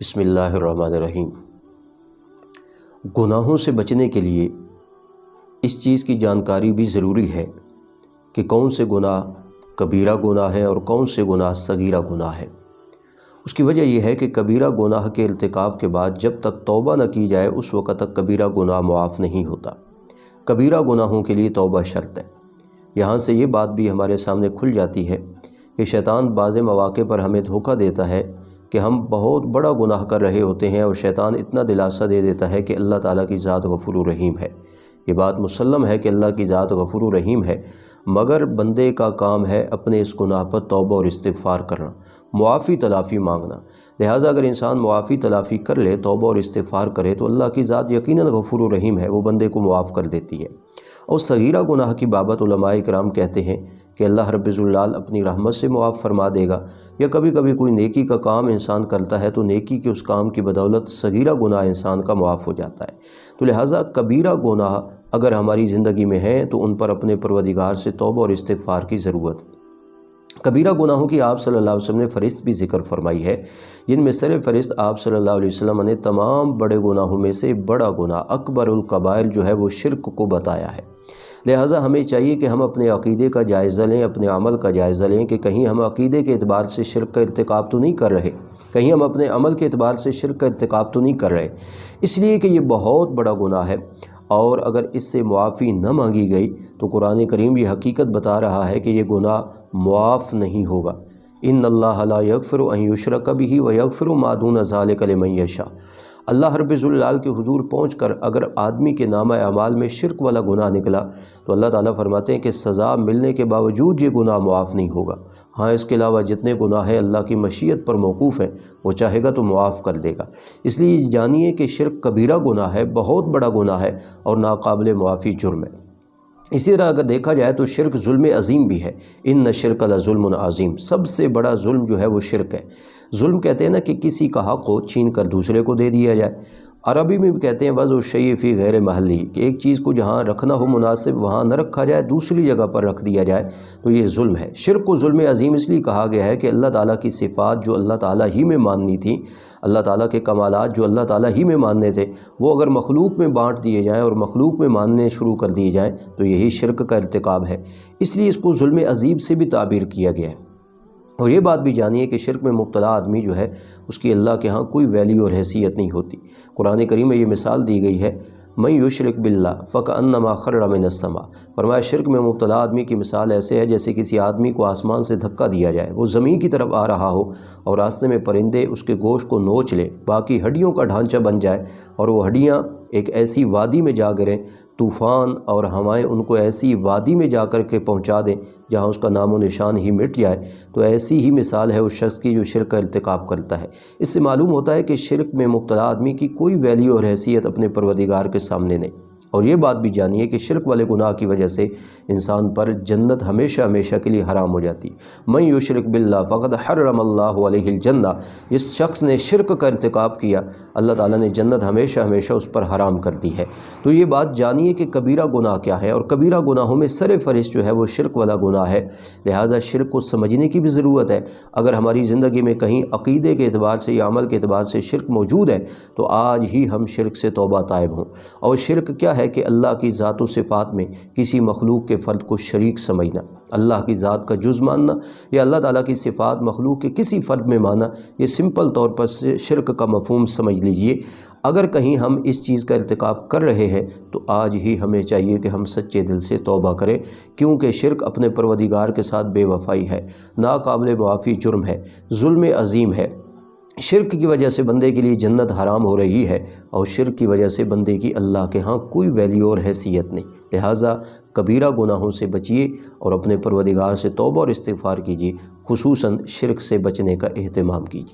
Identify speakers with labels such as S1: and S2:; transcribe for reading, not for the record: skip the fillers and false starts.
S1: بسم اللہ الرحمن الرحیم۔ گناہوں سے بچنے کے لیے اس چیز کی جانکاری بھی ضروری ہے کہ کون سے گناہ کبیرہ گناہ ہے اور کون سے گناہ صغیرہ گناہ ہے۔ اس کی وجہ یہ ہے کہ کبیرہ گناہ کے ارتکاب کے بعد جب تک توبہ نہ کی جائے اس وقت تک کبیرہ گناہ معاف نہیں ہوتا۔ کبیرہ گناہوں کے لیے توبہ شرط ہے۔ یہاں سے یہ بات بھی ہمارے سامنے کھل جاتی ہے کہ شیطان بعض مواقع پر ہمیں دھوکہ دیتا ہے کہ ہم بہت بڑا گناہ کر رہے ہوتے ہیں اور شیطان اتنا دلاسا دے دیتا ہے کہ اللہ تعالیٰ کی ذات غفور و رحیم ہے۔ یہ بات مسلم ہے کہ اللہ کی ذات غفور و رحیم ہے، مگر بندے کا کام ہے اپنے اس گناہ پر توبہ اور استغفار کرنا، معافی تلافی مانگنا۔ لہٰذا اگر انسان معافی تلافی کر لے، توبہ اور استغفار کرے تو اللہ کی ذات یقیناً غفور و رحیم ہے، وہ بندے کو معاف کر دیتی ہے۔ اور صغیرہ گناہ کی بابت علماء کرام کہتے ہیں کہ اللہ رب الجلال اپنی رحمت سے معاف فرما دے گا، یا کبھی کبھی کوئی نیکی کا کام انسان کرتا ہے تو نیکی کے اس کام کی بدولت صغیرہ گناہ انسان کا معاف ہو جاتا ہے۔ تو لہٰذا کبیرہ گناہ اگر ہماری زندگی میں ہیں تو ان پر اپنے پروردگار سے توبہ اور استغفار کی ضرورت ہے۔ کبیرہ گناہوں کی آپ صلی اللہ علیہ وسلم نے فہرست بھی ذکر فرمائی ہے، جن میں سر فہرست آپ صلی اللہ علیہ وسلم نے تمام بڑے گناہوں میں سے بڑا گناہ اکبر الکبائر جو ہے وہ شرک کو بتایا ہے۔ لہٰذا ہمیں چاہیے کہ ہم اپنے عقیدے کا جائزہ لیں، اپنے عمل کا جائزہ لیں کہ کہیں ہم عقیدے کے اعتبار سے شرک کا ارتکاب تو نہیں کر رہے، کہیں ہم اپنے عمل کے اعتبار سے شرک کا ارتکاب تو نہیں کر رہے، اس لیے کہ یہ بہت بڑا گناہ ہے، اور اگر اس سے معافی نہ مانگی گئی تو قرآن کریم یہ حقیقت بتا رہا ہے کہ یہ گناہ معاف نہیں ہوگا۔ ان اللہ لا یغفر ان یشرک بہ ویغفر ما دون ذلک لمن یشاء۔ اللہ رب الجلال کے حضور پہنچ کر اگر آدمی کے نامہ اعمال میں شرک والا گناہ نکلا تو اللہ تعالیٰ فرماتے ہیں کہ سزا ملنے کے باوجود یہ گناہ معاف نہیں ہوگا۔ ہاں، اس کے علاوہ جتنے گناہ ہیں اللہ کی مشیت پر موقوف ہیں، وہ چاہے گا تو معاف کر دے گا۔ اس لیے جانیے کہ شرک کبیرہ گناہ ہے، بہت بڑا گناہ ہے اور ناقابل معافی جرم ہے۔ اسی طرح اگر دیکھا جائے تو شرک ظلم عظیم بھی ہے۔ ان الشرک لظلم عظیم، سب سے بڑا ظلم جو ہے وہ شرک ہے۔ ظلم کہتے ہیں نا کہ کسی کا حق کو چھین کر دوسرے کو دے دیا جائے۔ عربی میں بھی کہتے ہیں وضع الشیء فی غیر محلی، کہ ایک چیز کو جہاں رکھنا ہو مناسب وہاں نہ رکھا جائے، دوسری جگہ پر رکھ دیا جائے، تو یہ ظلم ہے۔ شرک کو ظلم عظیم اس لیے کہا گیا ہے کہ اللہ تعالیٰ کی صفات جو اللہ تعالیٰ ہی میں ماننی تھی، اللہ تعالیٰ کے کمالات جو اللہ تعالیٰ ہی میں ماننے تھے، وہ اگر مخلوق میں بانٹ دیے جائیں اور مخلوق میں ماننے شروع کر دیے جائیں تو یہی شرک کا ارتکاب ہے۔ اس لیے اس کو ظلم عظیم سے بھی تعبیر کیا گیا ہے۔ اور یہ بات بھی جانیے کہ شرک میں مبتلا آدمی جو ہے اس کی اللہ کے ہاں کوئی ویلیو اور حیثیت نہیں ہوتی۔ قرآن کریم میں یہ مثال دی گئی ہے، من یشرک باللہ فکأنما خر من السماء۔ فرمایا شرک میں مبتلا آدمی کی مثال ایسے ہے جیسے کسی آدمی کو آسمان سے دھکا دیا جائے، وہ زمین کی طرف آ رہا ہو اور راستے میں پرندے اس کے گوشت کو نوچ لیں، باقی ہڈیوں کا ڈھانچہ بن جائے اور وہ ہڈیاں ایک ایسی وادی میں جا گریں، طوفان اور ہوائیں ان کو ایسی وادی میں جا کر کے پہنچا دیں جہاں اس کا نام و نشان ہی مٹ جائے، تو ایسی ہی مثال ہے اس شخص کی جو شرک کا ارتکاب کرتا ہے۔ اس سے معلوم ہوتا ہے کہ شرک میں مبتلا آدمی کی کوئی ویلیو اور حیثیت اپنے پروردگار کے سامنے نہیں۔ اور یہ بات بھی جانیے کہ شرک والے گناہ کی وجہ سے انسان پر جنت ہمیشہ ہمیشہ کے لیے حرام ہو جاتی ہے۔ من یشرک باللہ فقد حرم اللہ علیہ الجنہ، جس شخص نے شرک کا ارتکاب کیا اللہ تعالیٰ نے جنت ہمیشہ ہمیشہ اس پر حرام کر دی ہے۔ تو یہ بات جانیے کہ کبیرہ گناہ کیا ہے، اور کبیرہ گناہوں میں سر فہرست جو ہے وہ شرک والا گناہ ہے۔ لہٰذا شرک کو سمجھنے کی بھی ضرورت ہے۔ اگر ہماری زندگی میں کہیں عقیدے کے اعتبار سے یا عمل کے اعتبار سے شرک موجود ہے تو آج ہی ہم شرک سے توبہ طائب ہوں۔ اور شرک کیا ہے کہ اللہ کی ذات و صفات میں کسی مخلوق کے فرد کو شریک سمجھنا، اللہ کی ذات کا جز ماننا یا اللہ تعالیٰ کی صفات مخلوق کے کسی فرد میں ماننا، یہ سمپل طور پر شرک کا مفہوم سمجھ لیجئے۔ اگر کہیں ہم اس چیز کا ارتکاب کر رہے ہیں تو آج ہی ہمیں چاہیے کہ ہم سچے دل سے توبہ کریں، کیونکہ شرک اپنے پروردگار کے ساتھ بے وفائی ہے، ناقابل معافی جرم ہے، ظلم عظیم ہے۔ شرک کی وجہ سے بندے کے لیے جنت حرام ہو رہی ہے، اور شرک کی وجہ سے بندے کی اللہ کے ہاں کوئی ویلیو اور حیثیت نہیں۔ لہٰذا کبیرہ گناہوں سے بچیے اور اپنے پروردگار سے توبہ اور استغفار کیجیے، خصوصاً شرک سے بچنے کا اہتمام کیجیے۔